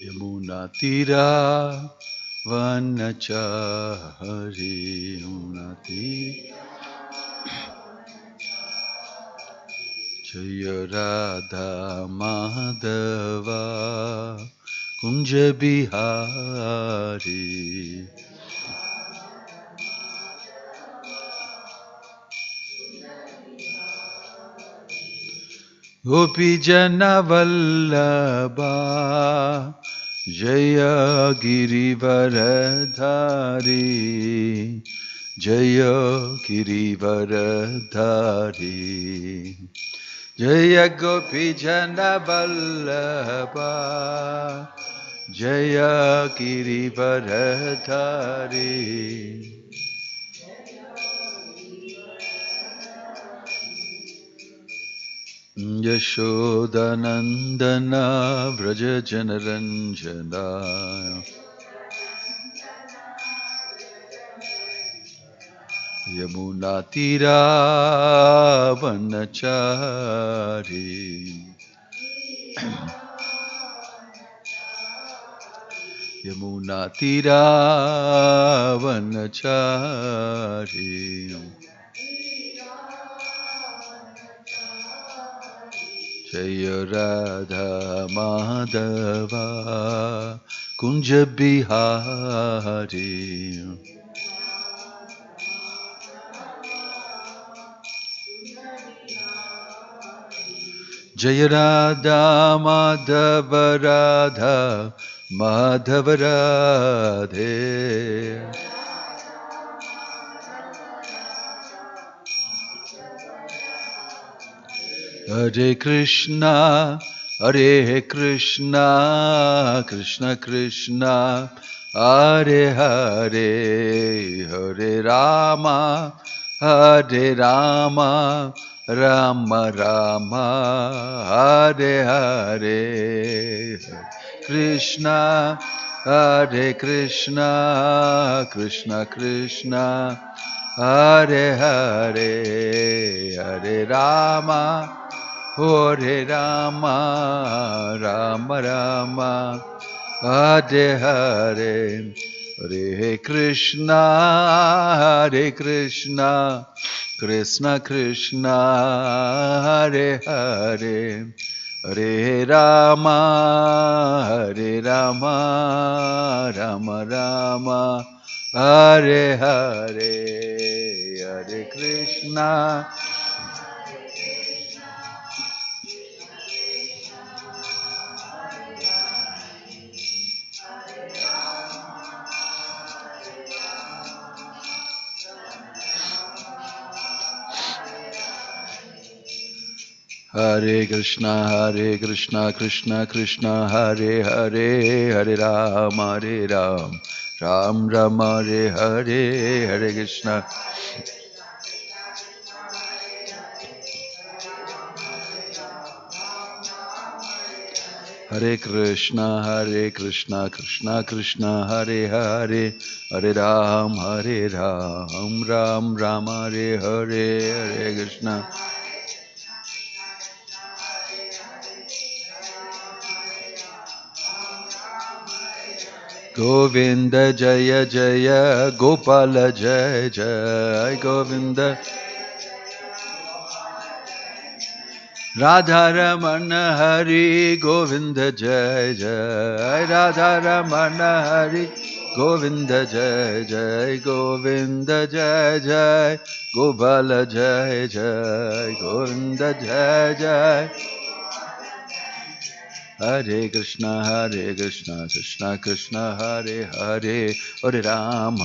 Yamuna tira vanachari Yamuna tira Jaya Radha Madhava Kunja Bihari Gopi Jana Vallabha Jaya Girivaradhari Jaya Girivaradhari Jaya Gopi Jana Vallabha Jaya Girivaradhari Yashodanandana Vraja Janaranjana Yamuna Tira Vanachari Yamuna Tira Vanachari Jaya Radha Madhava Kunja Bihari Jaya Radha Madhava Radha Madhava Radhe Hare Krishna Hare Krishna Krishna Krishna Hare Hare Hare Rama Hare Rama Rama Rama Hare Hare Krishna Hare Krishna Krishna Krishna Hare Hare Hare Rama Hare Rama Rama Rama Hare Hare Hare Krishna Hare Krishna Krishna Krishna Hare Hare Hare Rama Hare Rama Rama Rama Hare Hare Hare Krishna Hare Krishna Krishna Krishna Hare Hare Hare Ram Ram Ram Hare Hare Hare Krishna Hare Krishna Krishna Krishna Hare Hare Hare Ram Ram Ram Hare Hare Hare Krishna Govinda Jaya Jaya Gopala Jaya Jaya Govinda Radharamana Hari Govinda Jaya Jaya Radharamana Hari Govinda Jaya Jaya Govinda Jaya Jaya Gopala Jaya Jaya Govinda Jaya Jaya Hare Krishna Krishna Krishna Hare Hare Hare Ram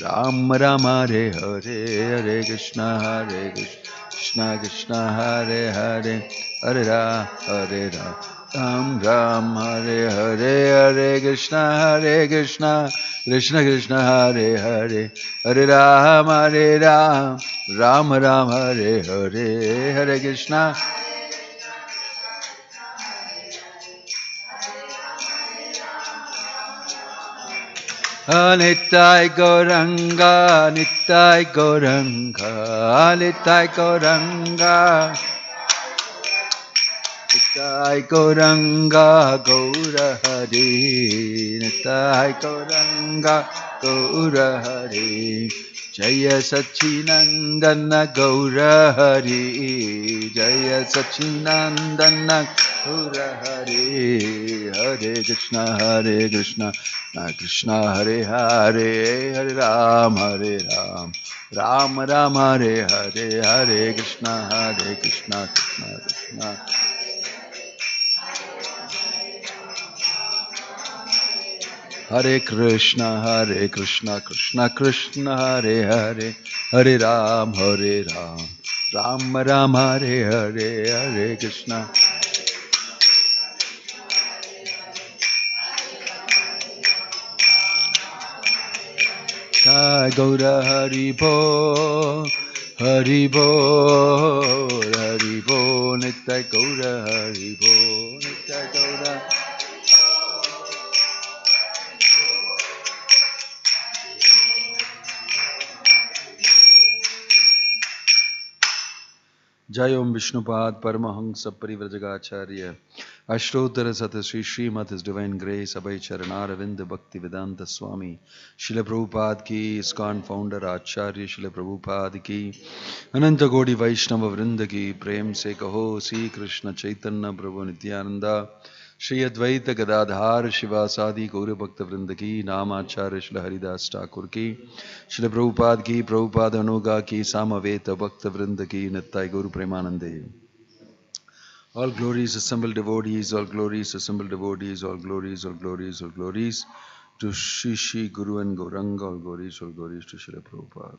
Ram Ram Hare Hare Hare Krishna Krishna Krishna Hare Hare Hare Ram Ram Ram Hare Hare Hare Krishna Krishna Krishna Hare Hare Hare Ram Ram Ram Hare Hare Hare Krishna Nitai Gauranga, Nitai Gauranga, Nitai Gauranga, Nitai Gauranga Gaura Hare, Nitai Gauranga Gaura Hare, Jaya Sachinandana Gaura Hare, Jaya Sachinandana Gaura Hare, Hare Krishna, Krishna Hare Hare, Hare Ram, Ram Ram Hare Hare, Hare Krishna, Krishna Krishna. Hare Krishna, Krishna Krishna, Hare Hare, Hare Ram, Ram Ram Hare Hare, Hare Krishna. Jai Gaura Haribo, Haribo, Haribo, Nitai Gaura Haribo, Nitai Gaura. Jai Om Vishnupad Paramahansa Parivrajagacharya Ashtottara Sata Sri Srimad His Divine Grace Abhay Charanaravinda Bhakti Vedanta Swami Srila Prabhupada Ki ISKCON Founder Acharya Srila Prabhupada Ki Ananta Godi Vaishnava Vrinda Ki Prem Se Kaho Sri Krishna Chaitanya Prabhu Nityananda Shri Advaita Gadadhar Shivasadi Gaura Bhakta Vrinda Ki Namacharya Srila Haridas Thakur Ki Srila Prabhupada Ki Prabhupada Anuga Ki Samaveta Bhakta Vrinda Ki Nittai Guru Premanande. All glories assembled devotees, all glories assembled devotees, all glories, all glories, all glories to Shri Shri Guru and Gauranga, all glories to Srila Prabhupada.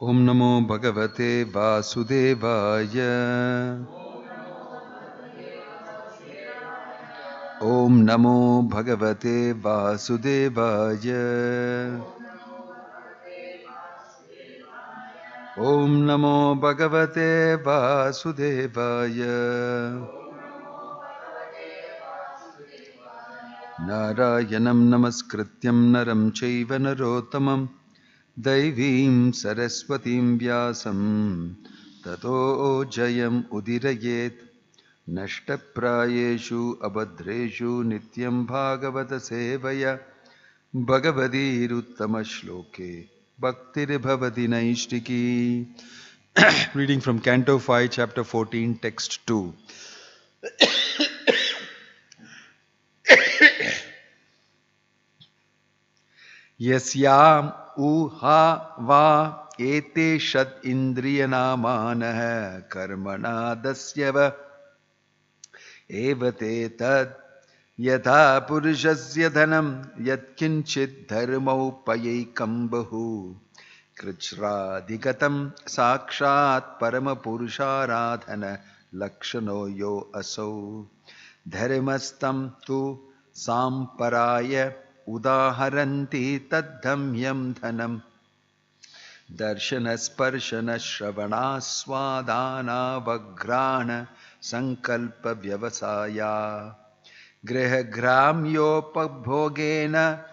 Om Namo Bhagavate Vasudevaya. Om Namo Bhagavate Vasudevaya. Om Namo Bhagavate Vasudevaya. Narayanam Namaskrityam Naram Chaiva Narottamam Daivim Saraswatim Vyasam Tato Jayam Udirayet Nashtaprayeshu Abhadreshu Nityam Bhagavata Sevaya Bhagavadir Uttama Shloke Bhaktir Bhavati Naishtiki. Reading from Canto 5, Chapter 14, Text 2. Yasyam uha va ete shad indriyanamana karmana dasyava evate tad yatha purushasya dhanam yatkinchit dharmaupayekam bahu krichradhigatam sakshat paramapurusharadhana lakshano yo asau dharmastam tu samparaya udaharanti taddhamyam dhanam darshana sparshana shravana swadana vagrana sankalpa vyavasaya griha gramyopabhogena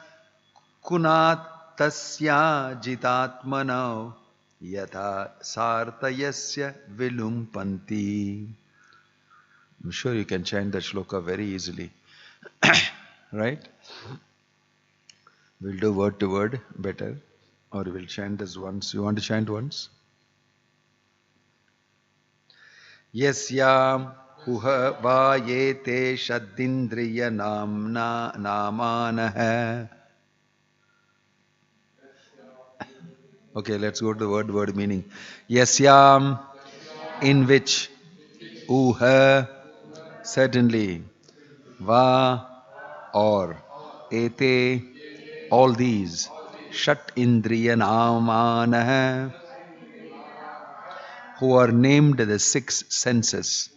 kunat tasya jitatmana yatha sartayasya vilumpanti. I'm sure you can chant that shloka very easily. Right? We'll do word to word better, or we'll chant this once. You want to chant once? Yasyam huha vayete shaddindriya namna namanah. Okay, let's go to the word meaning. Yasyam, in which, uha, certainly, va, or, ete, all these, shat indriya namanah, who are named the 6 senses,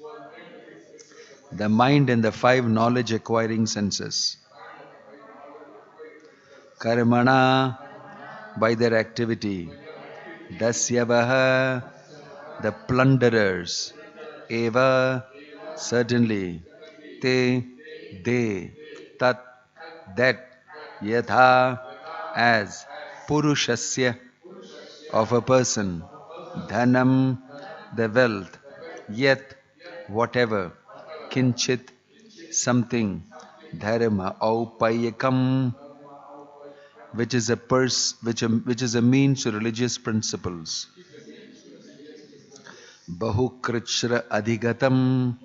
the mind and the 5 knowledge acquiring senses. Karmana, by their activity. Dasyavaha, the plunderers. Eva, certainly. Te, they. Tat, that. Yatha, as. Purushasya, of a person. Dhanam, the wealth. Yat, whatever. Kinchit, something. Dharma, aupayakam, which is a means to religious principles. Bahukrishra adhigatam,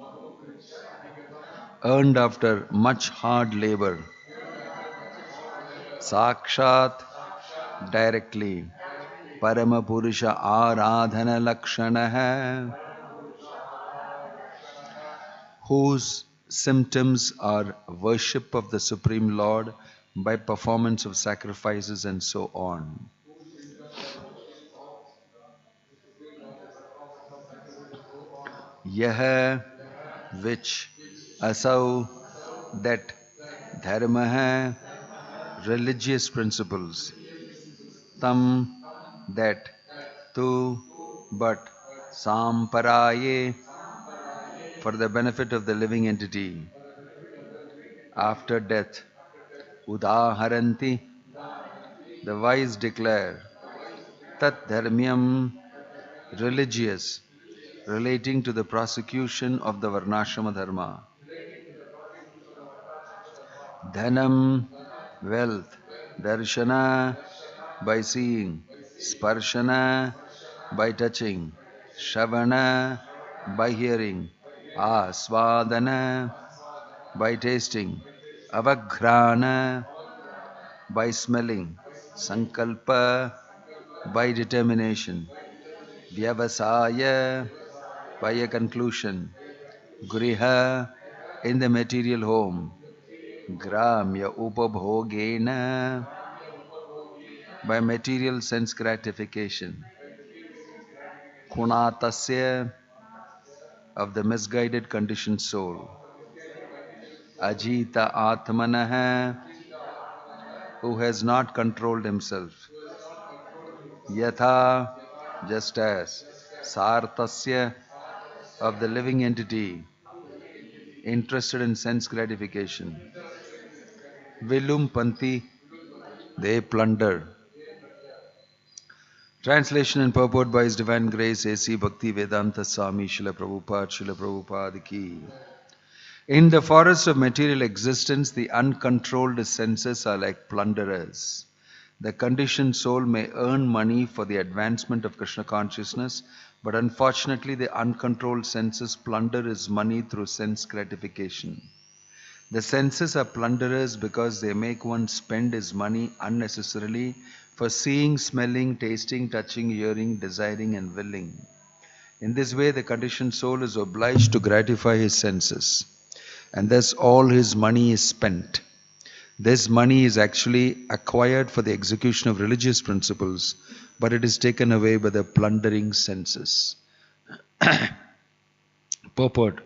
earned after much hard labor. Sakshat, directly. Paramapurusha aradhana lakshanaha, whose symptoms are worship of the Supreme Lord by performance of sacrifices and so on. Yah, which, asau, that, dharma, religious principles, tam, that, tu, but, samparaye, for the benefit of the living entity, after death, udaharanti, the wise declare, tat dharmyam, religious, relating to the prosecution of the varnashrama dharma. Dhanam, wealth. Darshana, by seeing. Sparshana, by touching. Shravana, by hearing. Aswadana, by tasting. Avaghrana, by smelling. Sankalpa, by determination. Vyavasaya, by a conclusion. Griha, in the material home. Gramya upabhogena, by material sense gratification. Kunatasya, of the misguided conditioned soul. Ajita atmanaha, who has not controlled himself. Yatha, just as. Sartasya, of the living entity, interested in sense gratification. Vilumpanti, they plunder. Translation and purport by His Divine Grace A.C. Bhakti Vedanta Swami Srila Prabhupada Ki. In the forest of material existence, the uncontrolled senses are like plunderers. The conditioned soul may earn money for the advancement of Krishna consciousness, but unfortunately the uncontrolled senses plunder his money through sense gratification. The senses are plunderers because they make one spend his money unnecessarily for seeing, smelling, tasting, touching, hearing, desiring and willing. In this way, the conditioned soul is obliged to gratify his senses, and thus all his money is spent. This money is actually acquired for the execution of religious principles, but it is taken away by the plundering senses. Purport.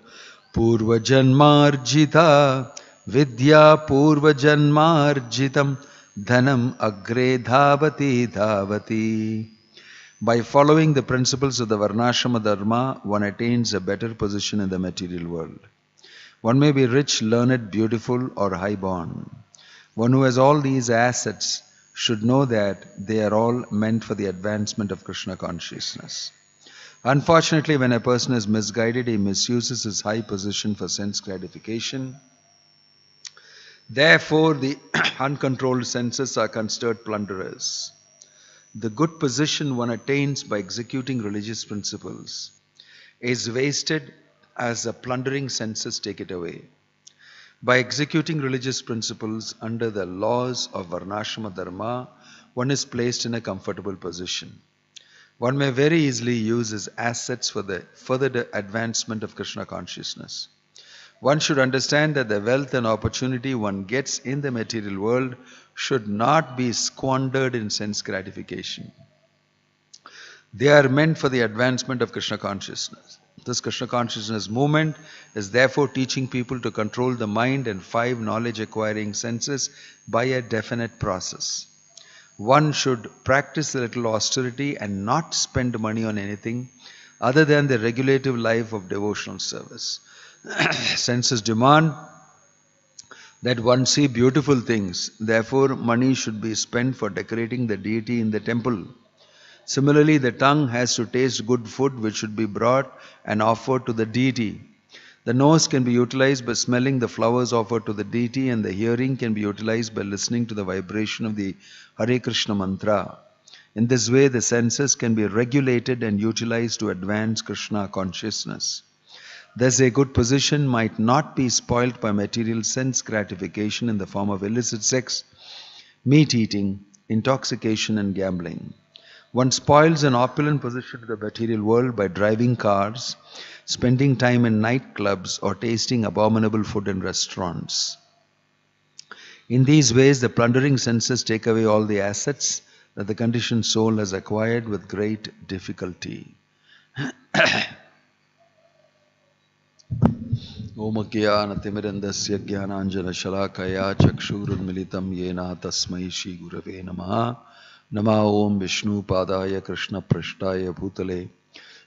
Purva janmarjita vidya purva janmarjitam dhanam agre dhavati dhavati. By following the principles of the varnashrama dharma, one attains a better position in the material world. One may be rich, learned, beautiful or high-born. One who has all these assets should know that they are all meant for the advancement of Krishna consciousness. Unfortunately, when a person is misguided, he misuses his high position for sense gratification. Therefore, the uncontrolled senses are considered plunderers. The good position one attains by executing religious principles is wasted as the plundering senses take it away. By executing religious principles under the laws of varnashrama dharma, one is placed in a comfortable position. One may very easily use his assets for the further advancement of Krishna consciousness. One should understand that the wealth and opportunity one gets in the material world should not be squandered in sense gratification. They are meant for the advancement of Krishna consciousness. This Krishna consciousness movement is therefore teaching people to control the mind and 5 knowledge acquiring senses by a definite process. One should practice a little austerity and not spend money on anything other than the regulative life of devotional service. Senses demand that one see beautiful things, therefore money should be spent for decorating the deity in the temple. Similarly, the tongue has to taste good food which should be brought and offered to the deity. The nose can be utilized by smelling the flowers offered to the deity, and the hearing can be utilized by listening to the vibration of the Hare Krishna mantra. In this way, the senses can be regulated and utilized to advance Krishna consciousness. Thus, a good position might not be spoilt by material sense gratification in the form of illicit sex, meat eating, intoxication, and gambling. One spoils an opulent position in the material world by driving cars, spending time in nightclubs, or tasting abominable food in restaurants. In these ways, the plundering senses take away all the assets that the conditioned soul has acquired with great difficulty. Om Jnana Timirandasya Jnananjana Shalakaya Chakshurunmilitam Yena Tasmai Shri Gurave Namaha. Nama Om Vishnu Padaya Krishna Prashtaya Bhutale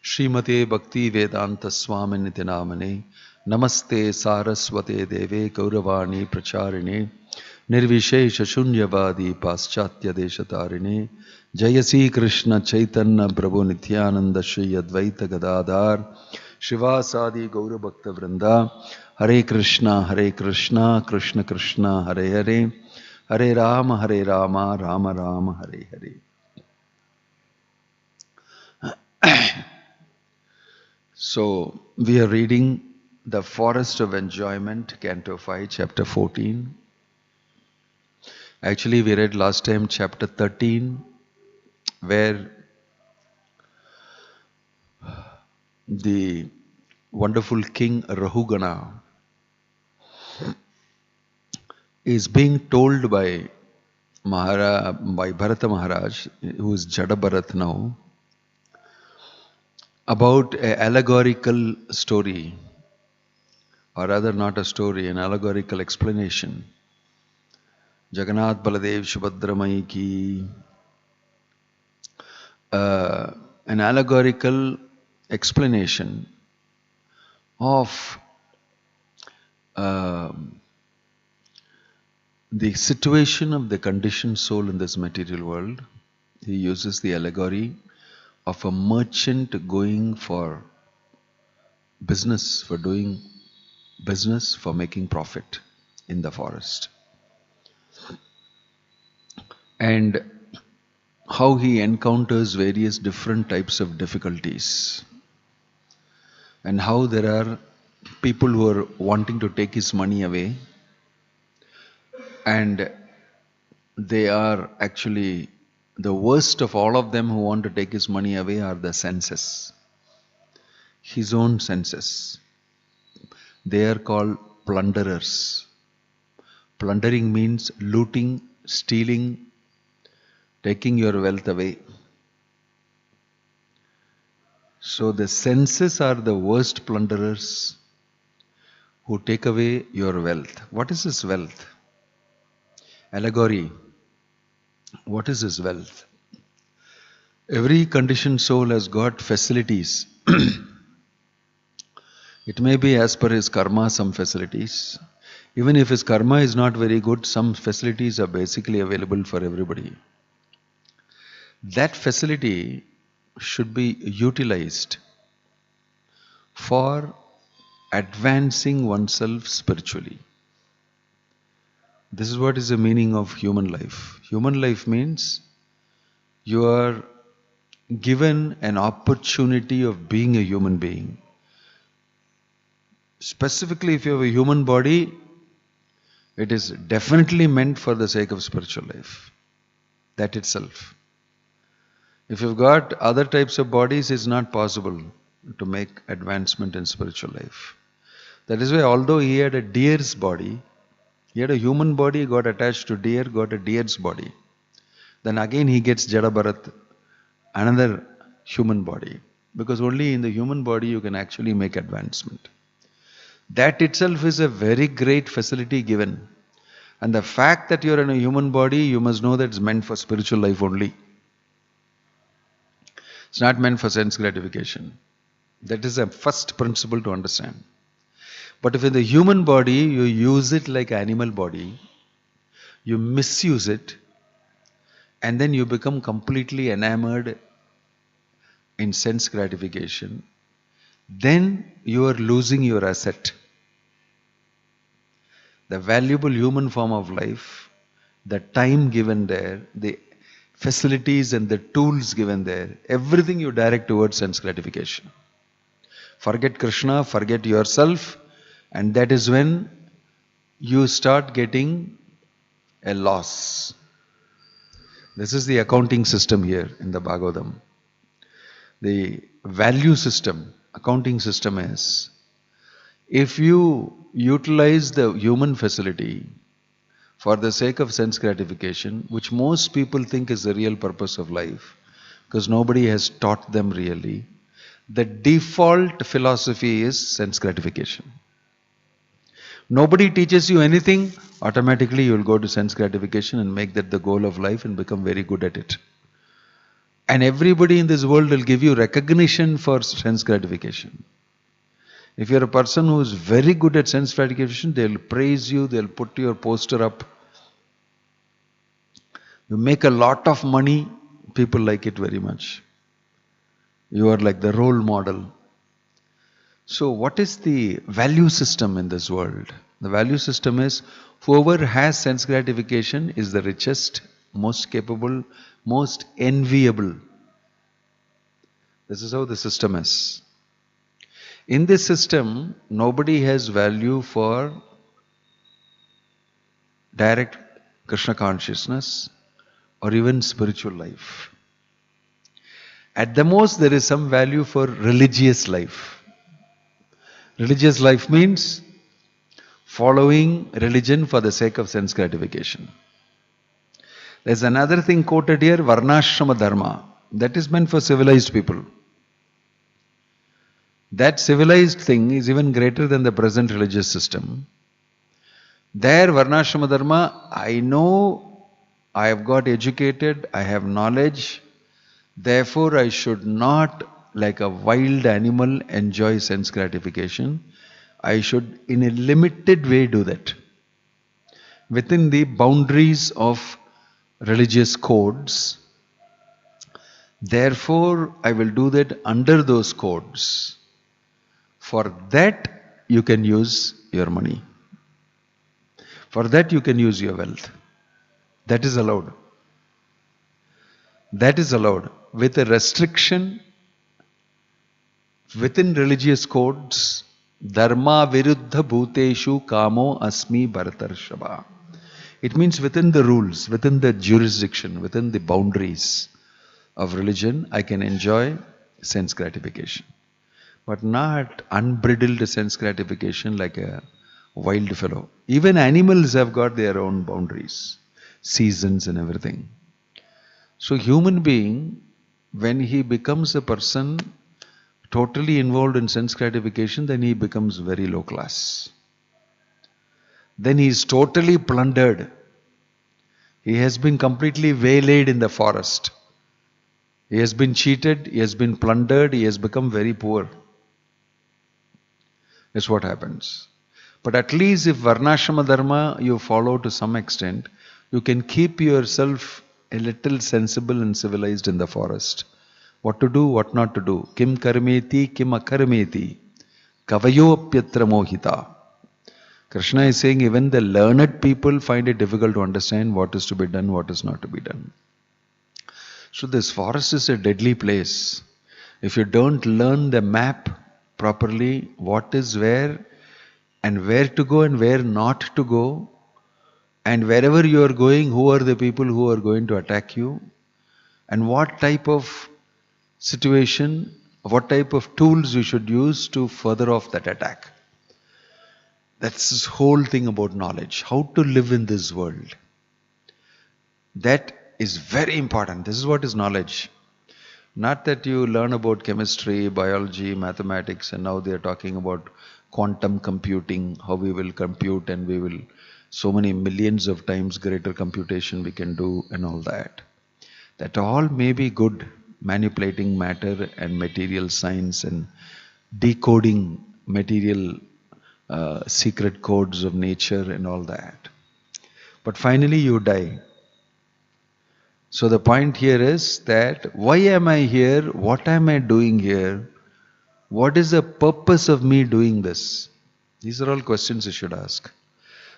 Srimate Bhakti Vedanta Swami Nitinamane Namaste Saraswate Deve Gauravani Pracharine Nirvishesha Shunyavadi Paschatya Deshatarine Jayasi Krishna Chaitanya Prabhu Nityananda Shri Advaita Gadadhar Shivasadi Gaura Bhakta Vrinda Hare Krishna Krishna Krishna Hare Hare Hare Rama Rama Rama Hare Hare. So, we are reading The Forest of Enjoyment, Canto 5, Chapter 14. Actually, we read last time Chapter 13, where the wonderful king Rahugana is being told by Bharata Maharaj, who is Jada Bharat now, about an allegorical story, or rather not a story, an allegorical explanation. Jagannath Baladev Subhadramai ki, an allegorical explanation of the situation of the conditioned soul in this material world. He uses the allegory of a merchant going for business, for doing business, for making profit in the forest. And how he encounters various different types of difficulties. And how there are people who are wanting to take his money away. And they are actually, the worst of all of them who want to take his money away are the senses. His own senses. They are called plunderers. Plundering means looting, stealing, taking your wealth away. So the senses are the worst plunderers who take away your wealth. What is this wealth? Allegory. What is this wealth? Every conditioned soul has got facilities. It may be as per his karma, some facilities. Even if his karma is not very good, some facilities are basically available for everybody. That facility should be utilized for advancing oneself spiritually. This is what is the meaning of human life. Human life means you are given an opportunity of being a human being. Specifically, if you have a human body, it is definitely meant for the sake of spiritual life. That itself. If you've got other types of bodies, it's not possible to make advancement in spiritual life. That is why, although he had a deer's body, he had a human body, got attached to deer, got a deer's body. Then again he gets Jada Bharat, another human body. Because only in the human body you can actually make advancement. That itself is a very great facility given. And the fact that you're in a human body, you must know that it's meant for spiritual life only. It's not meant for sense gratification. That is a first principle to understand. But if in the human body you use it like animal body, you misuse it, and then you become completely enamored in sense gratification, then you are losing your asset. The valuable human form of life, the time given there, the facilities and the tools given there, everything you direct towards sense gratification. Forget Krishna, forget yourself, and that is when you start getting a loss. This is the accounting system here in the Bhagavatam. The value system, accounting system is, if you utilize the human facility for the sake of sense gratification, which most people think is the real purpose of life, because nobody has taught them really, the default philosophy is sense gratification. Nobody teaches you anything, automatically you will go to sense gratification and make that the goal of life and become very good at it. And everybody in this world will give you recognition for sense gratification. If you're a person who is very good at sense gratification, they'll praise you, they'll put your poster up. You make a lot of money, people like it very much. You are like the role model. So what is the value system in this world? The value system is, whoever has sense gratification is the richest, most capable, most enviable. This is how the system is. In this system, nobody has value for direct Krishna consciousness or even spiritual life. At the most, there is some value for religious life. Religious life means following religion for the sake of sense gratification. There's another thing quoted here, Varnashrama Dharma. That is meant for civilized people. That civilized thing is even greater than the present religious system. There, Varnashrama Dharma, I know I have got educated, I have knowledge, therefore I should not, like a wild animal, enjoy sense gratification. I should, in a limited way, do that. Within the boundaries of religious codes. Therefore, I will do that under those codes. For that, you can use your money. For that, you can use your wealth. That is allowed. That is allowed. With a restriction, within religious codes, Dharma viruddha bhuteshu kamo asmi bharatarshava. It means within the rules, within the jurisdiction, within the boundaries of religion, I can enjoy sense gratification. But not unbridled sense gratification like a wild fellow. Even animals have got their own boundaries, seasons and everything. So human being, when he becomes a person totally involved in sense gratification, then he becomes very low class. Then he is totally plundered. He has been completely waylaid in the forest. He has been cheated, he has been plundered, he has become very poor. That's what happens. But at least if Varnashrama Dharma you follow to some extent, you can keep yourself a little sensible and civilized in the forest. What to do, what not to do. Kim karmeti, kim akarmeti. Kavayopyatra mohita. Krishna is saying even the learned people find it difficult to understand what is to be done, what is not to be done. So this forest is a deadly place. If you don't learn the map properly, what is where and where to go and where not to go, and wherever you are going, who are the people who are going to attack you, and what type of situation, what type of tools you should use to further off that attack. That's this whole thing about knowledge, how to live in this world. That is very important. This is what is knowledge. Not that you learn about chemistry, biology, mathematics, and now they are talking about quantum computing, how we will compute and we will so many millions of times greater computation we can do and all that. That all may be good, manipulating matter and material science and decoding material secret codes of nature and all that. But finally you die. So the point here is that why am I here? What am I doing here? What is the purpose of me doing this? These are all questions you should ask.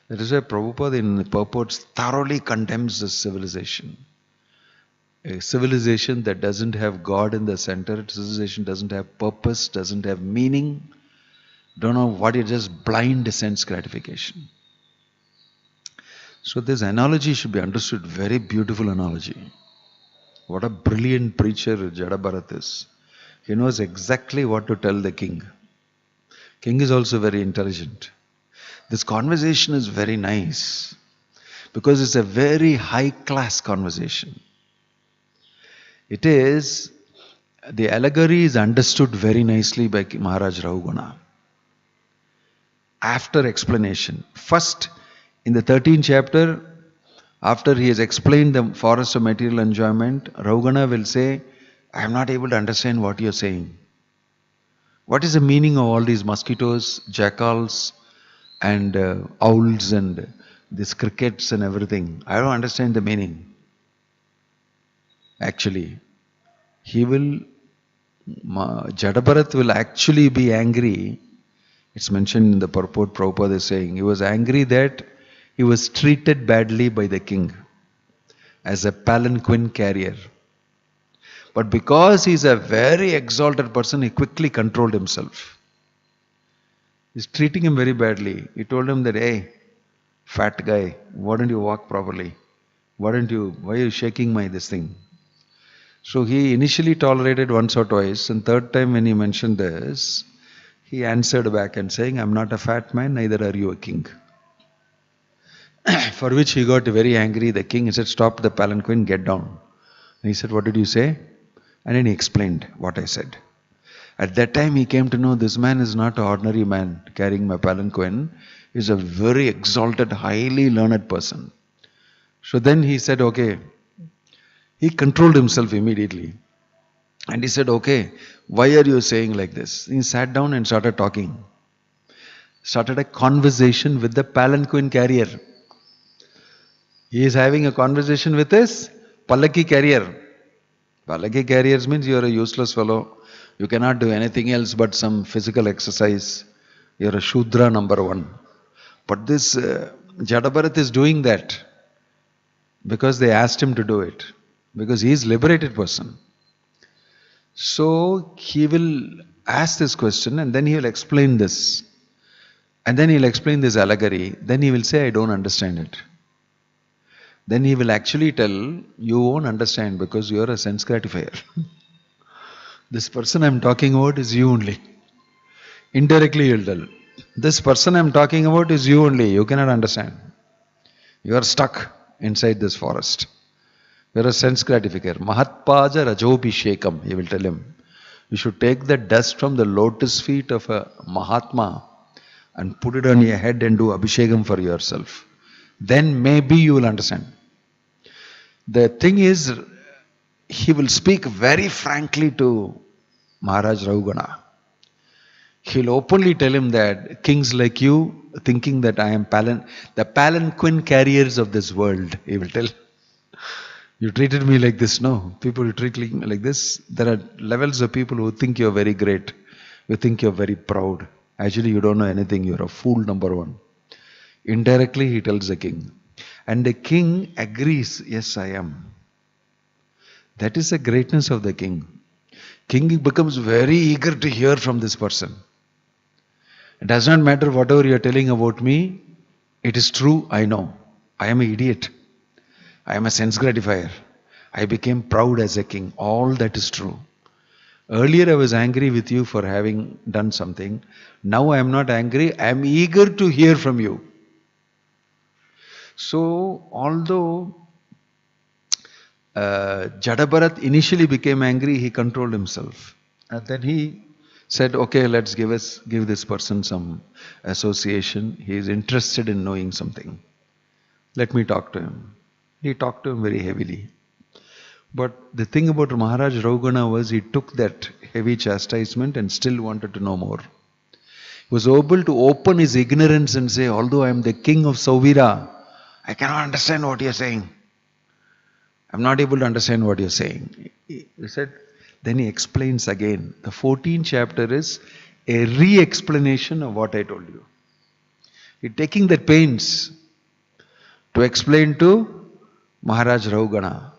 That is why Prabhupada in the purports thoroughly condemns this civilization. A civilization that doesn't have God in the center, a civilization doesn't have purpose, doesn't have meaning, don't know what, it's just blind sense gratification. So this analogy should be understood, very beautiful analogy. What a brilliant preacher Jadabharat is. He knows exactly what to tell the king. King is also very intelligent. This conversation is very nice because it's a very high class conversation. It is, the allegory is understood very nicely by Maharaj Rahugana. After explanation. First, in the 13th chapter, after he has explained the forest of material enjoyment, Rahugana will say, I am not able to understand what you are saying. What is the meaning of all these mosquitoes, jackals, and owls, and these crickets and everything? I don't understand the meaning. Actually, Jadabharat will actually be angry. It's mentioned in the purport, Prabhupada is saying, he was angry that he was treated badly by the king as a palanquin carrier. But because he's a very exalted person, he quickly controlled himself. He's treating him very badly. He told him that, hey, fat guy, why don't you walk properly? Why are you shaking this thing? So he initially tolerated once or twice, and third time when he mentioned this, he answered back and saying, I'm not a fat man, neither are you a king. For which he got very angry. The king, he said, stop the palanquin, get down. And he said, what did you say? And then he explained what I said. At that time he came to know this man is not an ordinary man carrying my palanquin. He is a very exalted, highly learned person. So then he said, okay. He controlled himself immediately. And he said, okay, why are you saying like this? He sat down and started talking. Started a conversation with the palanquin carrier. He is having a conversation with his palaki carrier. Palaki carriers means you are a useless fellow. You cannot do anything else but some physical exercise. You are a Shudra number one. But this Jadabharat is doing that because they asked him to do it. Because he is a liberated person. So he will ask this question and then he will explain this. And then he will explain this allegory. Then he will say, I don't understand it. Then he will actually tell, you won't understand because you are a sense gratifier. This person I am talking about is you only. Indirectly he will tell, this person I am talking about is you only. You cannot understand. You are stuck inside this forest. You are a sense gratifier. Mahatpaja Rajobhishekam, he will tell him. You should take the dust from the lotus feet of a Mahatma and put it on your head and do Abhishekam for yourself. Then maybe you will understand. The thing is, he will speak very frankly to Maharaj Rahugana. He will openly tell him that kings like you, thinking that I am the palanquin carriers of this world, he will tell. You treated me like this, no? People who treat me like this, there are levels of people who think you are very great. You think you are very proud. Actually, you don't know anything. You are a fool, number one. Indirectly, he tells the king. And the king agrees, yes, I am. That is the greatness of the king. King becomes very eager to hear from this person. It does not matter whatever you are telling about me. It is true, I know. I am an idiot. I am a sense gratifier. I became proud as a king. All that is true. Earlier I was angry with you for having done something. Now I am not angry. I am eager to hear from you. So, although Jadabharat initially became angry, he controlled himself. And then he said, okay, let's give this person some association. He is interested in knowing something. Let me talk to him. He talked to him very heavily. But the thing about Maharaj Raghugana was he took that heavy chastisement and still wanted to know more. He was able to open his ignorance and say, although I am the king of Sauvira, I cannot understand what you are saying. I'm not able to understand what you're saying. He said, then he explains again. The 14th chapter is a re-explanation of what I told you. He's taking the pains to explain to Maharaj Raghugana.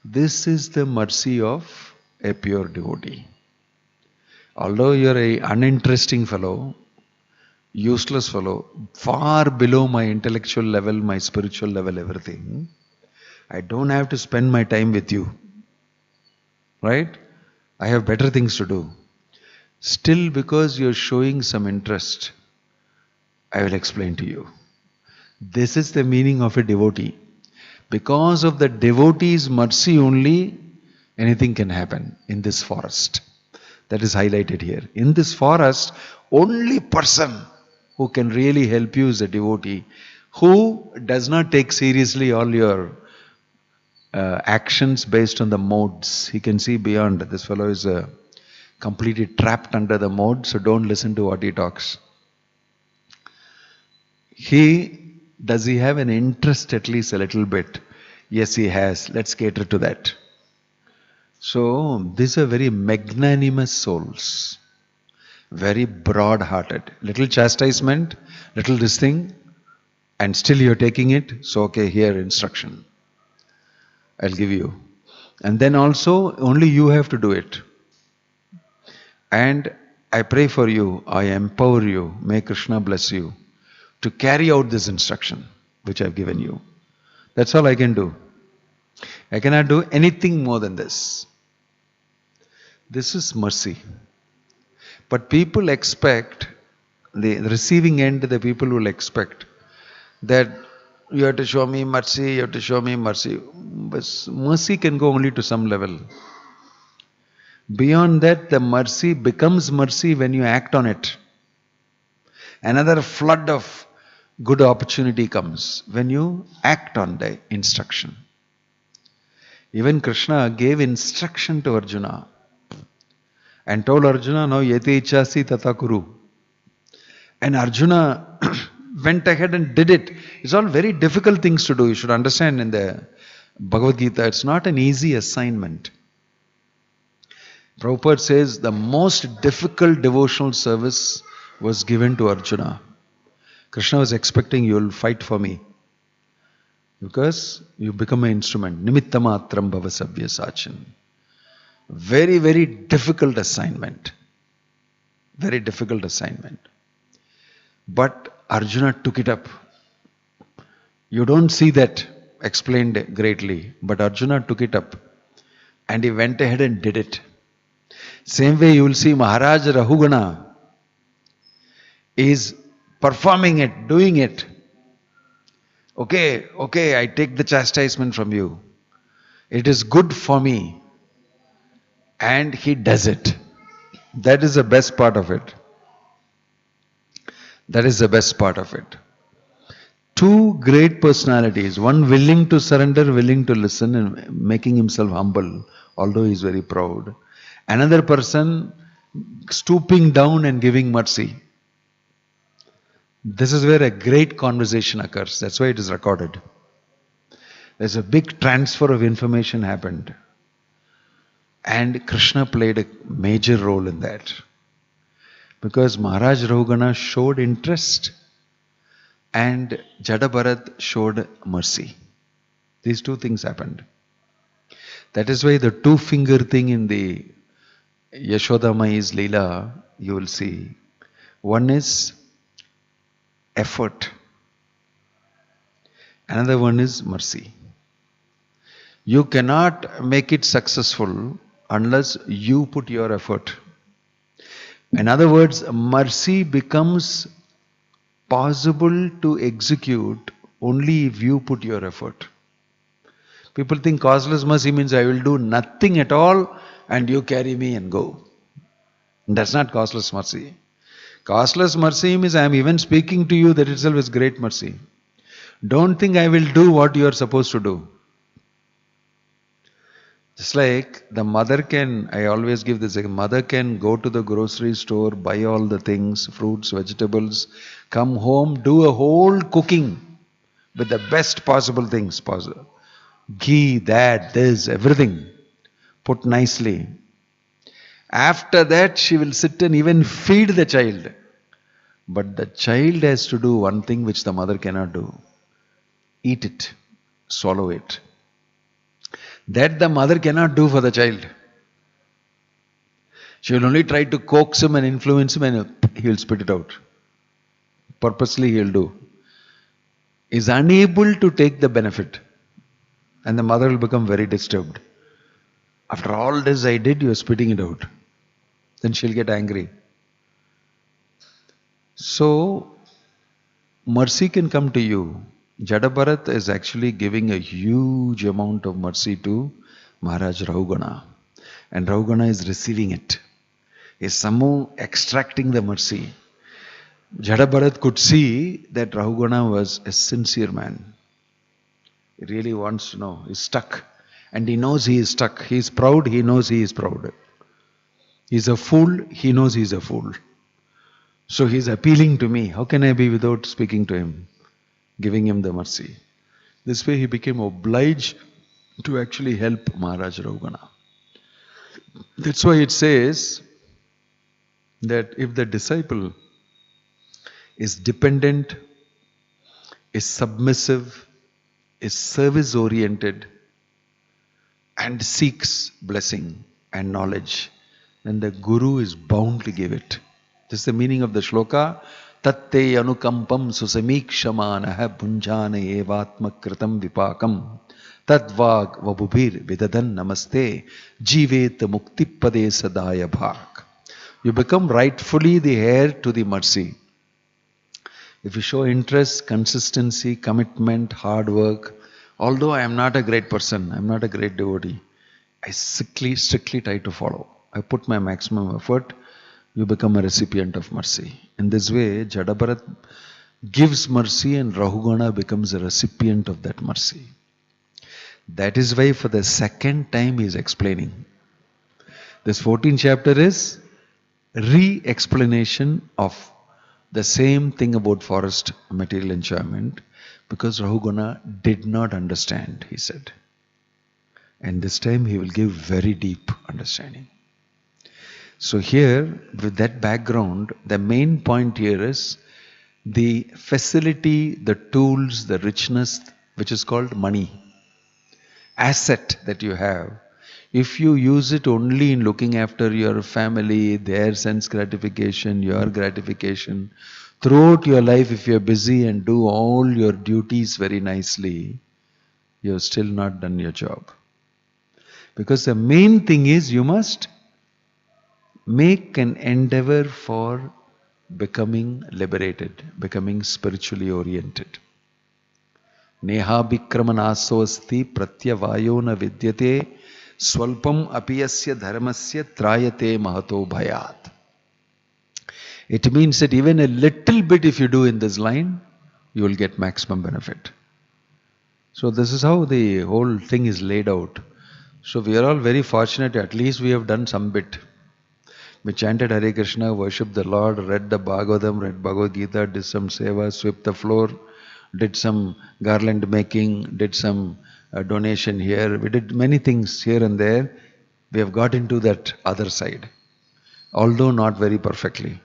This is the mercy of a pure devotee. Although you're an uninteresting fellow, useless fellow, far below my intellectual level, my spiritual level, everything, I don't have to spend my time with you. Right? I have better things to do. Still, because you're showing some interest, I will explain to you. This is the meaning of a devotee. Because of the devotee's mercy only, anything can happen in this forest. That is highlighted here. In this forest, only person who can really help you is a devotee who does not take seriously all your actions based on the modes. He can see beyond. This fellow is completely trapped under the mode, so don't listen to what he talks. Does he have an interest at least a little bit? Yes, he has. Let's cater to that. So, these are very magnanimous souls. Very broad-hearted. Little chastisement, little this thing, and still you're taking it. So, okay, here, instruction. I'll give you. And then also, only you have to do it. And I pray for you, I empower you, may Krishna bless you, to carry out this instruction which I've given you. That's all I can do. I cannot do anything more than this. This is mercy. But people expect, the receiving end, the people will expect that you have to show me mercy, you have to show me mercy. But mercy can go only to some level. Beyond that, the mercy becomes mercy when you act on it. Another flood of good opportunity comes when you act on the instruction. Even Krishna gave instruction to Arjuna and told Arjuna, no, yeti ichasi tata kuru. And Arjuna went ahead and did it. It's all very difficult things to do. You should understand in the Bhagavad Gita, it's not an easy assignment. Prabhupada says the most difficult devotional service was given to Arjuna. Krishna was expecting you will fight for me. Because you become an instrument. Nimittamatram bhavasabhya sachin. Very, very difficult assignment. Very difficult assignment. But Arjuna took it up. You don't see that explained greatly. But Arjuna took it up. And he went ahead and did it. Same way you will see Maharaj Raghugana is performing it, doing it. Okay, I take the chastisement from you. It is good for me. And he does it. That is the best part of it. That is the best part of it. Two great personalities. One willing to surrender, willing to listen and making himself humble, although he is very proud. Another person stooping down and giving mercy. This is where a great conversation occurs. That's why it is recorded. There's a big transfer of information happened. And Krishna played a major role in that. Because Maharaj Raghugana showed interest and Jadabharat showed mercy. These two things happened. That is why the two-finger thing in the Yashoda Mai's Leela, you will see. One is effort. Another one is mercy. You cannot make it successful unless you put your effort. In other words, mercy becomes possible to execute only if you put your effort. People think causeless mercy means I will do nothing at all and you carry me and go. That's not causeless mercy. Causeless mercy means I am even speaking to you, that itself is great mercy. Don't think I will do what you are supposed to do. Just like the mother can, I always give this, a mother can go to the grocery store, buy all the things, fruits, vegetables, come home, do a whole cooking with the best possible things possible. Ghee, that, this, everything put nicely. After that, she will sit and even feed the child. But the child has to do one thing which the mother cannot do. Eat it, swallow it. That the mother cannot do for the child. She will only try to coax him and influence him and he will spit it out. Purposely he will do. Is unable to take the benefit. And the mother will become very disturbed. After all this I did, you are spitting it out. Then she'll get angry. So, mercy can come to you. Jada is actually giving a huge amount of mercy to Maharaj Rahugana. And Rahugana is receiving it. He is somehow extracting the mercy. Jada could see that Rahugana was a sincere man. He really wants to know. He's stuck. And he knows he is stuck. He is proud. He knows he is proud. He is a fool. He knows he is a fool. So he is appealing to me. How can I be without speaking to him? Giving him the mercy. This way he became obliged to actually help Maharaj Rahugana. That's why it says that if the disciple is dependent, is submissive, is service oriented, and seeks blessing and knowledge, then the Guru is bound to give it. This is the meaning of the shloka. Tatte anukampam susamikshamaanaha punjana evatma kritam vipakam tadvag vabubhir vidadan namaste jivet muktipade sadaya bhak. You become rightfully the heir to the mercy. If you show interest, consistency, commitment, hard work, although I am not a great person, I am not a great devotee, I strictly try to follow. I put my maximum effort. You become a recipient of mercy. In this way, Jada gives mercy and Rahugana becomes a recipient of that mercy. That is why for the second time he is explaining. This 14th chapter is re-explanation of the same thing about forest material enjoyment, because Rahugana did not understand, he said. And this time he will give very deep understanding. So here, with that background, the main point here is the facility, the tools, the richness, which is called money. Asset that you have. If you use it only in looking after your family, their sense gratification, your gratification, throughout your life, if you are busy and do all your duties very nicely, you have still not done your job. Because the main thing is you must make an endeavor for becoming liberated, becoming spiritually oriented. Neha bikramanaso asti pratyavayo na vidyate swalpam apiyasya dharmasya trayate mahato bhayat. It means that even a little bit if you do in this line, you will get maximum benefit. So this is how the whole thing is laid out. So we are all very fortunate, at least we have done some bit. We chanted Hare Krishna, worshipped the Lord, read the Bhagavatam, read Bhagavad Gita, did some seva, swept the floor, did some garland making, did some donation here. We did many things here and there. We have got into that other side, although not very perfectly.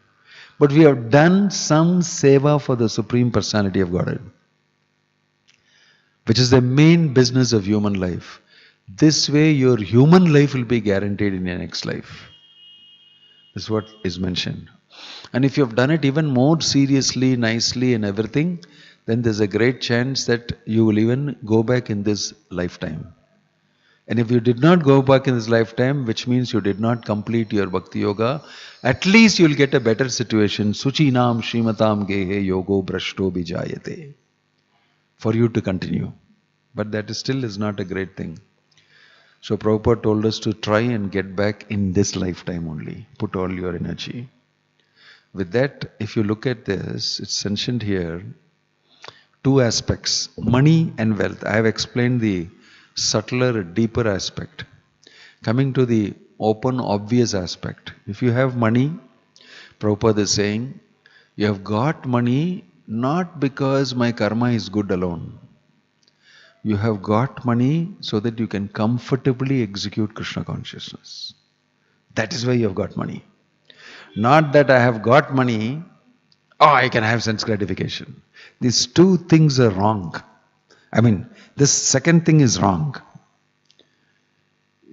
But we have done some seva for the Supreme Personality of Godhead, which is the main business of human life. This way your human life will be guaranteed in your next life. This is what is mentioned. And if you have done it even more seriously, nicely and everything, then there's a great chance that you will even go back in this lifetime. And if you did not go back in this lifetime, which means you did not complete your Bhakti Yoga, at least you will get a better situation. Suchinam Shrimatam Gehe Yogo Brashto Bijayate. For you to continue. But that still is not a great thing. So Prabhupada told us to try and get back in this lifetime only. Put all your energy. With that, if you look at this, it's mentioned here, two aspects, money and wealth. I have explained the subtler, deeper aspect. Coming to the open, obvious aspect. If you have money, Prabhupada is saying, you have got money not because my karma is good alone. You have got money so that you can comfortably execute Krishna consciousness. That is why you have got money. Not that I have got money, I can have sense gratification. These two things are wrong. This second thing is wrong.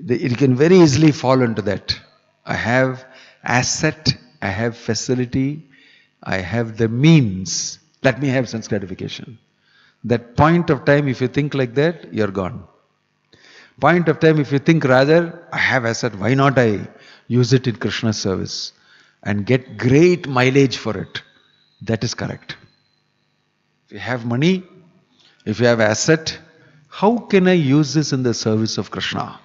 It can very easily fall into that. I have asset, I have facility, I have the means. Let me have sense gratification. That point of time, if you think like that, you're gone. Point of time, if you think rather, I have asset, why not I use it in Krishna's service and get great mileage for it? That is correct. If you have money, if you have asset, how can I use this in the service of Krishna?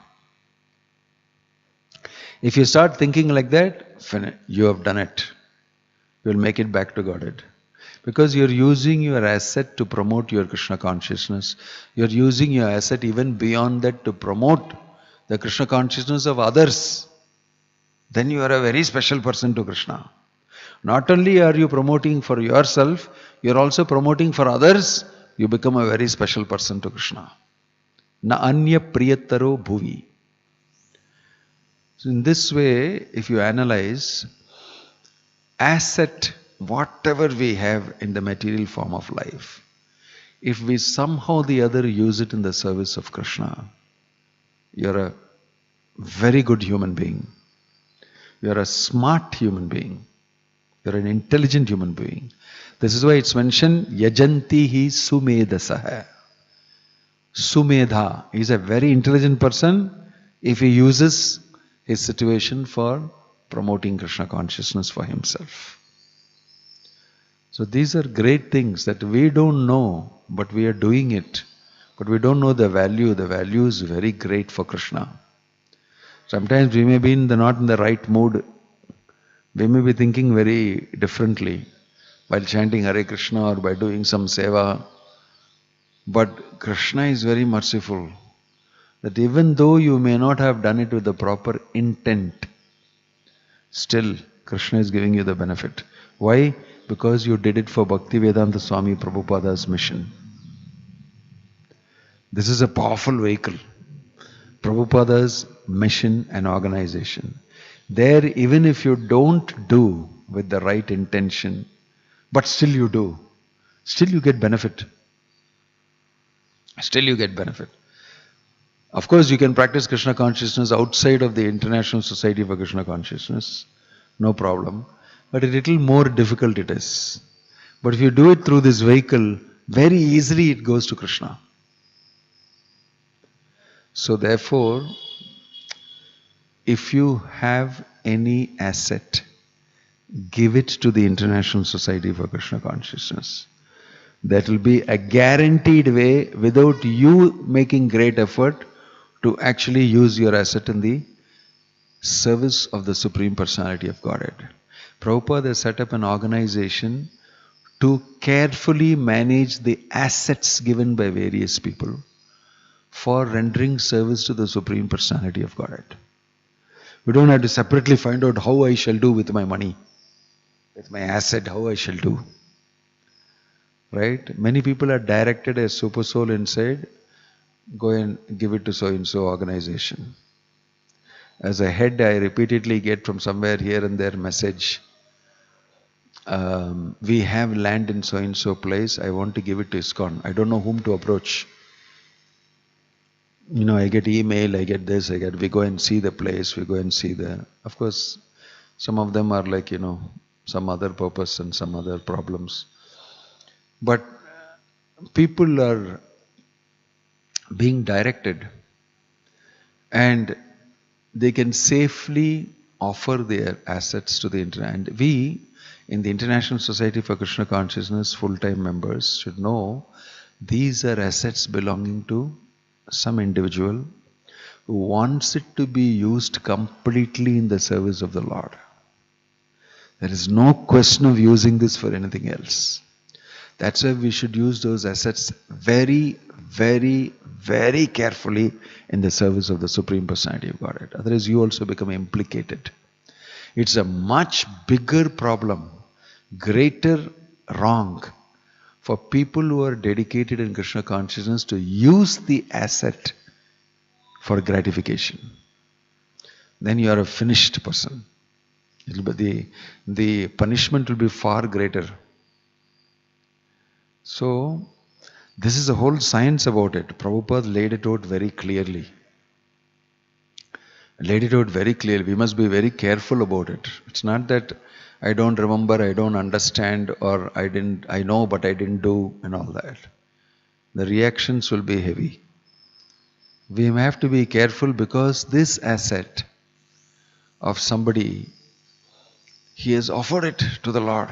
If you start thinking like that, you have done it. You will make it back to Godhead. Because you're using your asset to promote your Krishna consciousness. You're using your asset even beyond that to promote the Krishna consciousness of others. Then you are a very special person to Krishna. Not only are you promoting for yourself, you're also promoting for others. You become a very special person to Krishna. Na anya priyataro bhuvi. So in this way, if you analyze, asset, whatever we have in the material form of life, if we somehow or the other use it in the service of Krishna, you're a very good human being. You're a smart human being. You're an intelligent human being. This is why it's mentioned, yajantihi sumedasaha. Sumedha. He's a very intelligent person if he uses his situation for promoting Krishna consciousness for himself. So these are great things that we don't know, but we are doing it. But we don't know the value. The value is very great for Krishna. Sometimes we may be not in the right mood. We may be thinking very differently while chanting Hare Krishna or by doing some seva. But Krishna is very merciful. That even though you may not have done it with the proper intent, still Krishna is giving you the benefit. Why? Because you did it for Bhaktivedanta Swami Prabhupada's mission. This is a powerful vehicle. Prabhupada's mission and organization. There, even if you don't do with the right intention, but still you do, still you get benefit. Still you get benefit. Of course, you can practice Krishna consciousness outside of the International Society for Krishna Consciousness. No problem. But a little more difficult it is. But if you do it through this vehicle, very easily it goes to Krishna. So therefore, if you have any asset, give it to the International Society for Krishna Consciousness. That will be a guaranteed way, without you making great effort, to actually use your asset in the service of the Supreme Personality of Godhead. Prabhupada has set up an organization to carefully manage the assets given by various people for rendering service to the Supreme Personality of Godhead. We don't have to separately find out how I shall do with my money, with my asset, how I shall do. Right? Many people are directed as super soul inside, go and give it to so-and-so organization. As a head, I repeatedly get from somewhere here and there message, we have land in so-and-so place, I want to give it to ISKCON. I don't know whom to approach. I get email, I get this, we go and see the place, we go and see the... Of course, some of them are like, some other purpose and some other problems. But people are being directed and they can safely offer their assets to the internet. And we, in the International Society for Krishna Consciousness, full-time members should know These are assets belonging to some individual who wants it to be used completely in the service of the Lord. There is no question of using this for anything else. That's why we should use those assets very, very, very carefully in the service of the Supreme Personality of Godhead. Otherwise you also become implicated. It's a much bigger problem, greater wrong for people who are dedicated in Krishna consciousness to use the asset for gratification. Then you are a finished person. The punishment will be far greater. So, this is a whole science about it. Prabhupada laid it out very clearly. We must be very careful about it. It's not that I don't remember, I don't understand, or I know but I didn't do, and all that. The reactions will be heavy. We have to be careful because this asset of somebody, he has offered it to the Lord.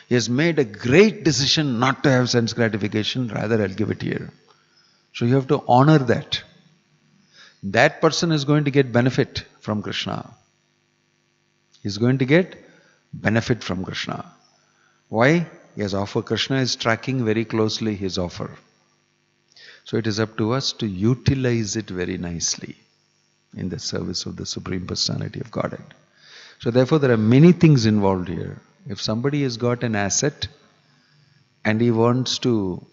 He has made a great decision not to have sense gratification, rather I'll give it here. So you have to honor that. That person is going to get benefit from Krishna. He's going to get benefit from Krishna. Why? He has offered. Krishna is tracking very closely his offer. So it is up to us to utilize it very nicely in the service of the Supreme Personality of Godhead. So therefore there are many things involved here. If somebody has got an asset and he wants to,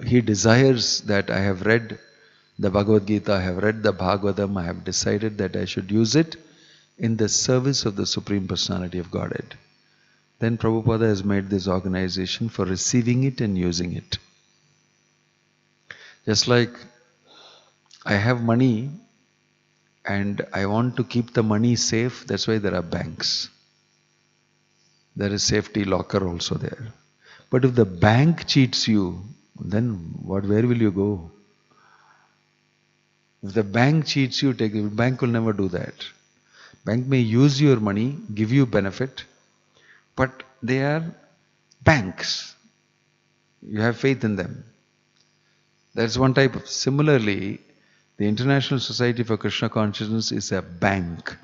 he desires that I have read the Bhagavad Gita, I have read the Bhagavatam, I have decided that I should use it in the service of the Supreme Personality of Godhead. Then Prabhupada has made this organization for receiving it and using it. Just like I have money and I want to keep the money safe, that's why there are banks. There is safety locker also there. But if the bank cheats you, then where will you go? If the bank cheats you, the bank will never do that. Bank may use your money, give you benefit, but they are banks. You have faith in them. That's one type of. Similarly, the International Society for Krishna Consciousness is a bank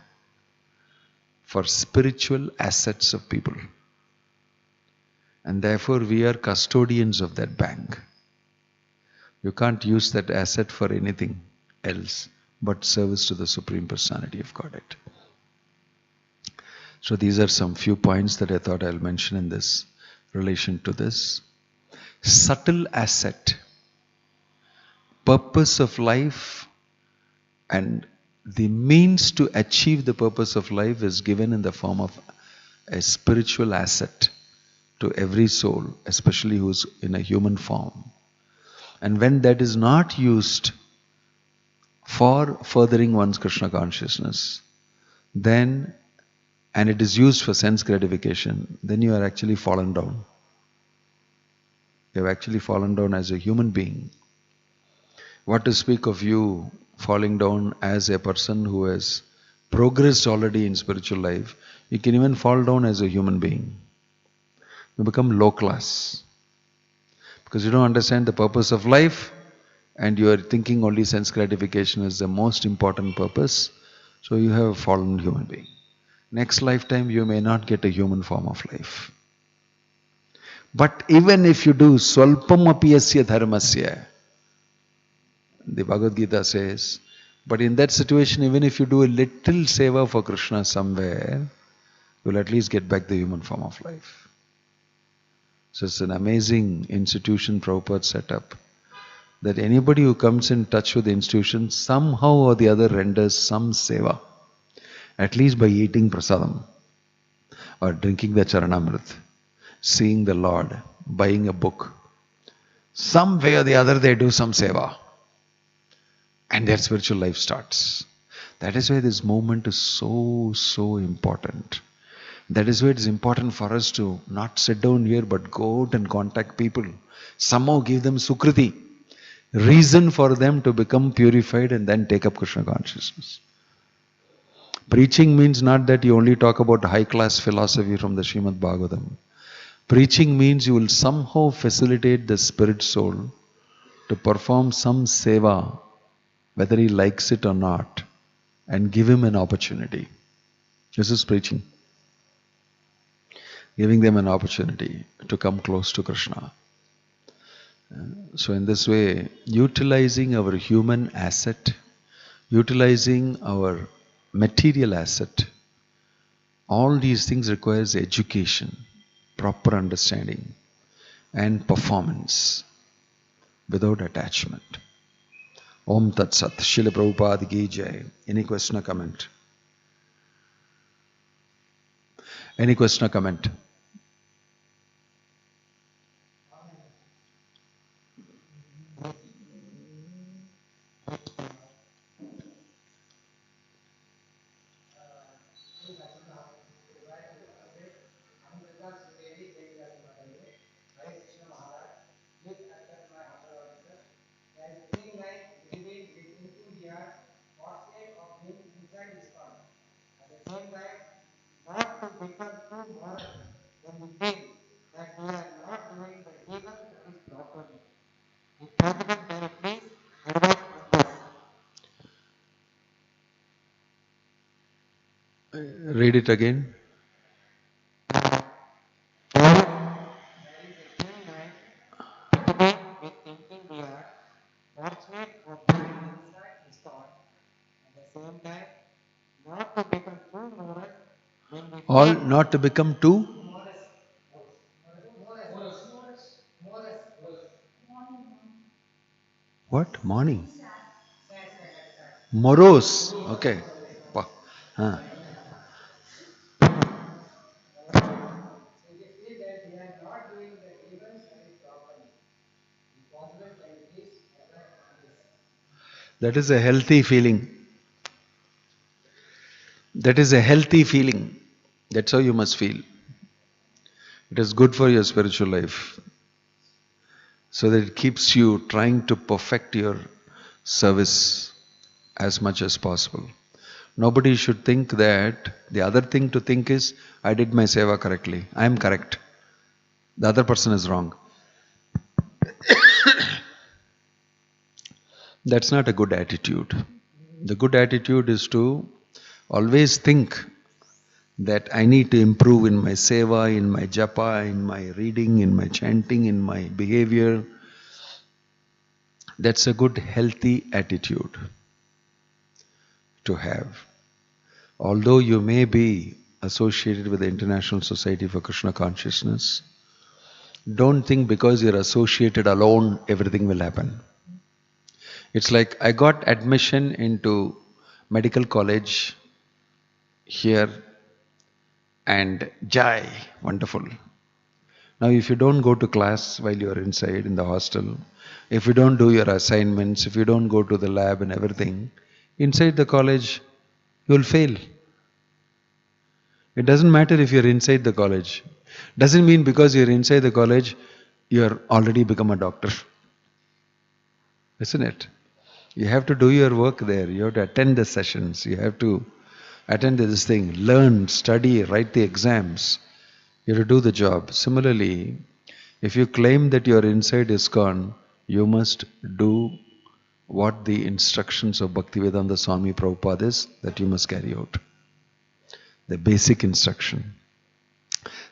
for spiritual assets of people. And therefore we are custodians of that bank. You can't use that asset for anything else but service to the Supreme Personality of Godhead. So these are some few points that I thought I'll mention in this relation to this. Subtle asset, purpose of life, and the means to achieve the purpose of life is given in the form of a spiritual asset to every soul, especially who's in a human form. And when that is not used for furthering one's Krishna consciousness, then, and it is used for sense gratification, then you are actually fallen down. You have actually fallen down as a human being. What to speak of you falling down as a person who has progressed already in spiritual life? You can even fall down as a human being. You become low class. Because you don't understand the purpose of life and you are thinking only sense gratification is the most important purpose. So you have a fallen human being. Next lifetime you may not get a human form of life. But even if you do swalpam apiyasya dharmasya, the Bhagavad Gita says, but in that situation, even if you do a little seva for Krishna somewhere, you will at least get back the human form of life. So it's an amazing institution Prabhupada set up, that anybody who comes in touch with the institution somehow or the other renders some seva, at least by eating prasadam or drinking the charanamrit, seeing the Lord, buying a book. Some way or the other they do some seva. And their spiritual life starts. That is why this movement is so important. That is why it is important for us to not sit down here but go out and contact people. Somehow give them sukriti. Reason for them to become purified and then take up Krishna consciousness. Preaching means not that you only talk about high class philosophy from the Srimad Bhagavatam. Preaching means you will somehow facilitate the spirit soul to perform some seva, whether he likes it or not, and give him an opportunity. This is preaching. Giving them an opportunity to come close to Krishna. So in this way, utilizing our human asset, utilizing our material asset, all these things requires education, proper understanding, and performance without attachment. Om Tat Sat. Srila Prabhupada Ki Jai. Any question or comment? Any question or comment? Read it again. All not to become too what? Morning. Morose. Okay. Huh. That is a healthy feeling. That is a healthy feeling. That's how you must feel. It is good for your spiritual life. So that it keeps you trying to perfect your service as much as possible. Nobody should think that, the other thing to think is, I did my seva correctly. I am correct. The other person is wrong. That's not a good attitude. The good attitude is to always think that I need to improve in my seva, in my japa, in my reading, in my chanting, in my behavior. That's a good, healthy attitude to have. Although you may be associated with the International Society for Krishna Consciousness, don't think because you're associated alone, everything will happen. It's like I got admission into medical college here and Jai, wonderful. Now if you don't go to class while you are inside in the hostel, if you don't do your assignments, if you don't go to the lab and everything, inside the college, you will fail. It doesn't matter if you're inside the college. Doesn't mean because you're inside the college, you're already become a doctor. Isn't it? You have to do your work there. You have to attend the sessions. You have to attend to this thing, learn, study, write the exams. You have to do the job. Similarly, if you claim that you are inside ISKCON, you must do what the instructions of Bhaktivedanta Swami Prabhupada is, that you must carry out. The basic instruction.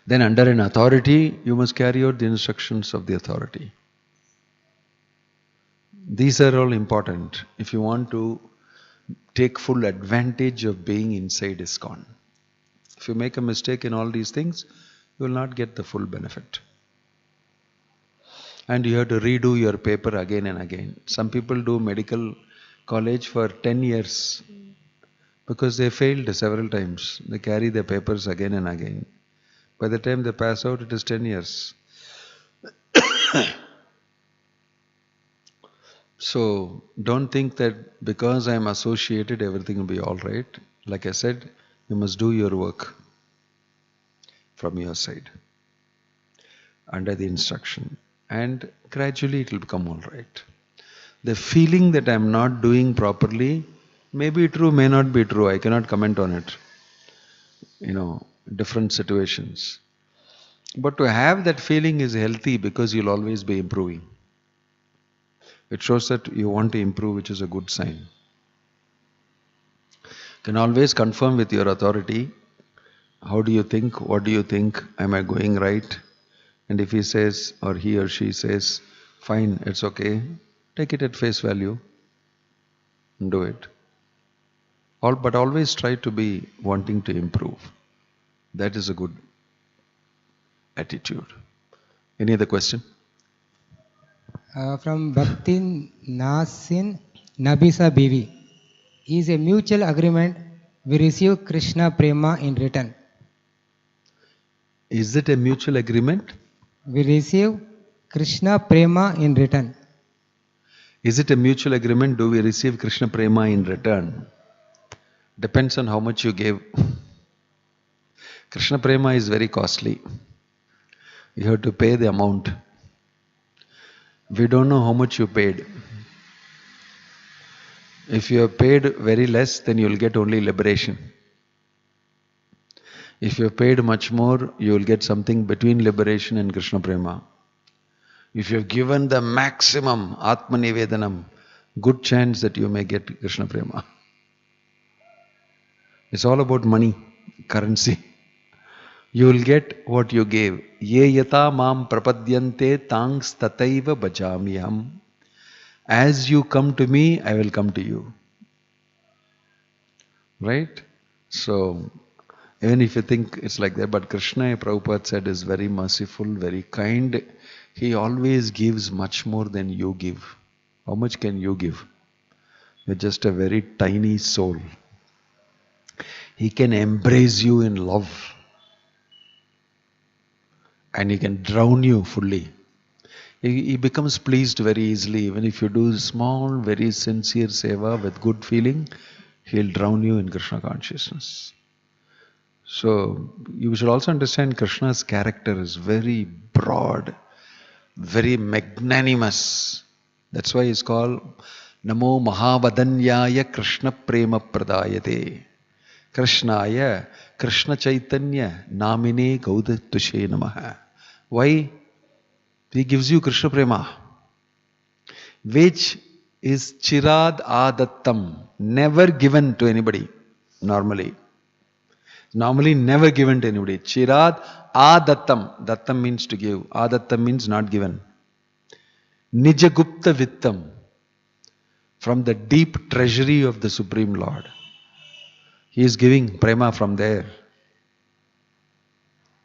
Then under an authority, you must carry out the instructions of the authority. These are all important if you want to take full advantage of being inside ISKCON. If you make a mistake in all these things, you will not get the full benefit. And you have to redo your paper again and again. Some people do medical college for 10 years because they failed several times. They carry their papers again and again. By the time they pass out, it is 10 years. So don't think that because I am associated, everything will be all right. Like I said, you must do your work from your side under the instruction, and gradually it will become all right. The feeling that I am not doing properly may be true, may not be true. I cannot comment on it. Different situations. But to have that feeling is healthy because you'll always be improving. It shows that you want to improve, which is a good sign. You can always confirm with your authority. How do you think? What do you think? Am I going right? And if he says, or he or she says, fine, it's okay, take it at face value and do it. But always try to be wanting to improve. That is a good attitude. Any other question? From Bhakti Nasin Nabisa Bivi. Is a mutual agreement we receive Krishna Prema in return. Is it a mutual agreement? We receive Krishna Prema in return. Is it a mutual agreement? Do we receive Krishna Prema in return? Depends on how much you gave. Krishna Prema is very costly. You have to pay the amount. We don't know how much you paid. If you have paid very less, then you will get only liberation. If you have paid much more, you will get something between liberation and Krishna Prema. If you have given the maximum, Atma Nivedanam, good chance that you may get Krishna Prema. It's all about money, currency. You will get what you gave. Ye yata mam prapadyante tangs tataiva bhajamyaham. As you come to me, I will come to you. Right? So, even if you think it's like that, but Krishna, Prabhupada said, is very merciful, very kind. He always gives much more than you give. How much can you give? You're just a very tiny soul. He can embrace you in love. And he can drown you fully. He becomes pleased very easily. Even if you do small, very sincere seva with good feeling, he'll drown you in Krishna consciousness. So, you should also understand Krishna's character is very broad, very magnanimous. That's why he's called Namo Mahavadanyaya Krishna Prema Pradayate. Krishnaya Krishna Chaitanya Namine Gaudatushe Namaha. Why? He gives you Krishna Prema, which is Chirad Adattam, never given to anybody normally. Normally never given to anybody. Chirad Adattam. Dattam means to give. Adattam means not given. Nijagupta Vittam. From the deep treasury of the Supreme Lord. He is giving prema from there.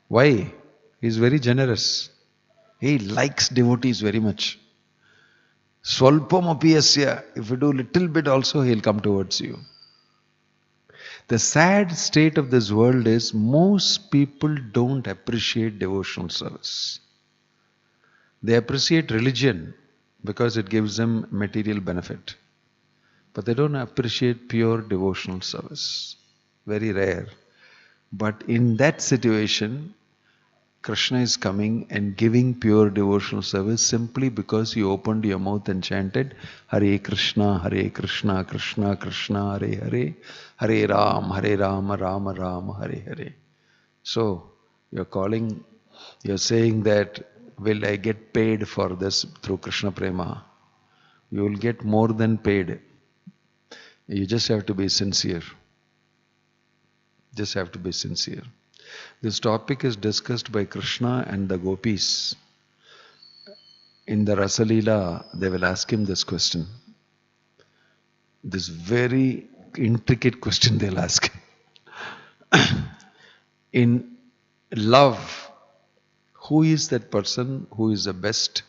Why? He is very generous. He likes devotees very much. Swalpam apiyasya. If you do little bit also, he will come towards you. The sad state of this world is most people don't appreciate devotional service. They appreciate religion because it gives them material benefit. But they don't appreciate pure devotional service. Very rare. But in that situation, Krishna is coming and giving pure devotional service simply because you opened your mouth and chanted Hare Krishna, Krishna Krishna, Hare Hare, Hare Rama, Rama Rama, Hare Hare. So, you're saying that, will I get paid for this through Krishna Prema? You will get more than paid. You just have to be sincere. Just have to be sincere. This topic is discussed by Krishna and the gopis. In the Rasalila, they will ask him this question. This very intricate question they'll ask. In love, who is that person who is the best?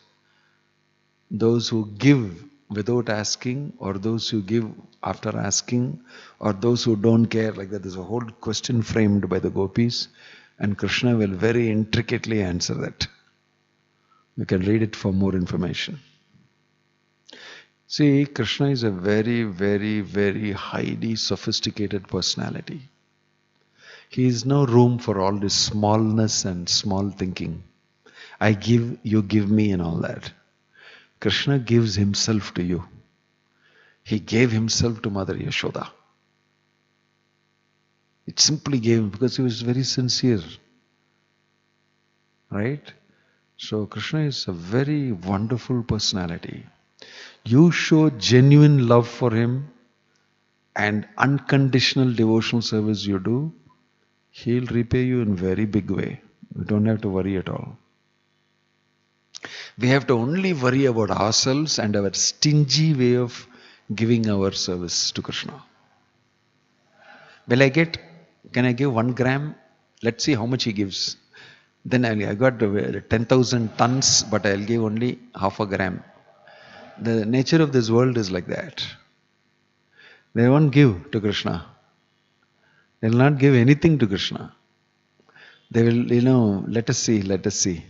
Those who give without asking, or those who give after asking, or those who don't care, like that. There's a whole question framed by the gopis, and Krishna will very intricately answer that. You can read it for more information. See, Krishna is a very, very, very highly sophisticated personality. He has no room for all this smallness and small thinking. I give, you give me, and all that. Krishna gives himself to you. He gave himself to Mother Yashoda. It simply gave him because he was very sincere. Right? So Krishna is a very wonderful personality. You show genuine love for him and unconditional devotional service you do, he'll repay you in very big way. You don't have to worry at all. We have to only worry about ourselves and our stingy way of giving our service to Krishna. Can I give 1 gram? Let's see how much he gives. Then I got 10,000 tons, but I'll give only half a gram. The nature of this world is like that. They won't give to Krishna. They will not give anything to Krishna. They will, let us see.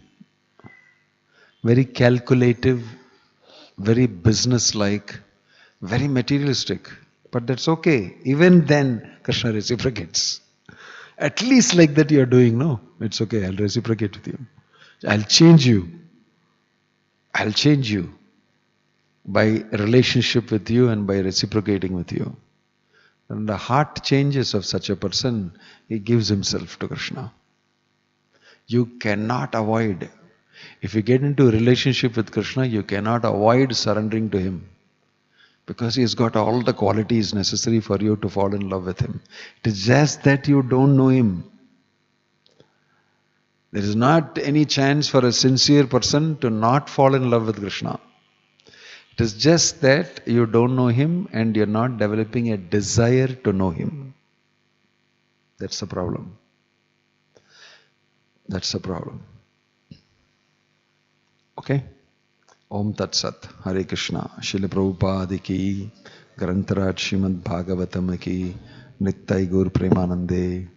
Very calculative, very business-like, very materialistic. But that's okay. Even then, Krishna reciprocates. At least like that you are doing, no? It's okay, I'll reciprocate with you. I'll change you. I'll change you by relationship with you and by reciprocating with you. And the heart changes of such a person, he gives himself to Krishna. You cannot avoid. If you get into a relationship with Krishna, you cannot avoid surrendering to him. Because he has got all the qualities necessary for you to fall in love with him. It is just that you don't know him. There is not any chance for a sincere person to not fall in love with Krishna. It is just that you don't know him and you're not developing a desire to know him. That's the problem. That's the problem. Okay? Om Tat Sat. Hare Krishna. Srila Prabhupada ki, Grantaraj Srimad Bhagavatam ki, Nittai Gaur Premanande.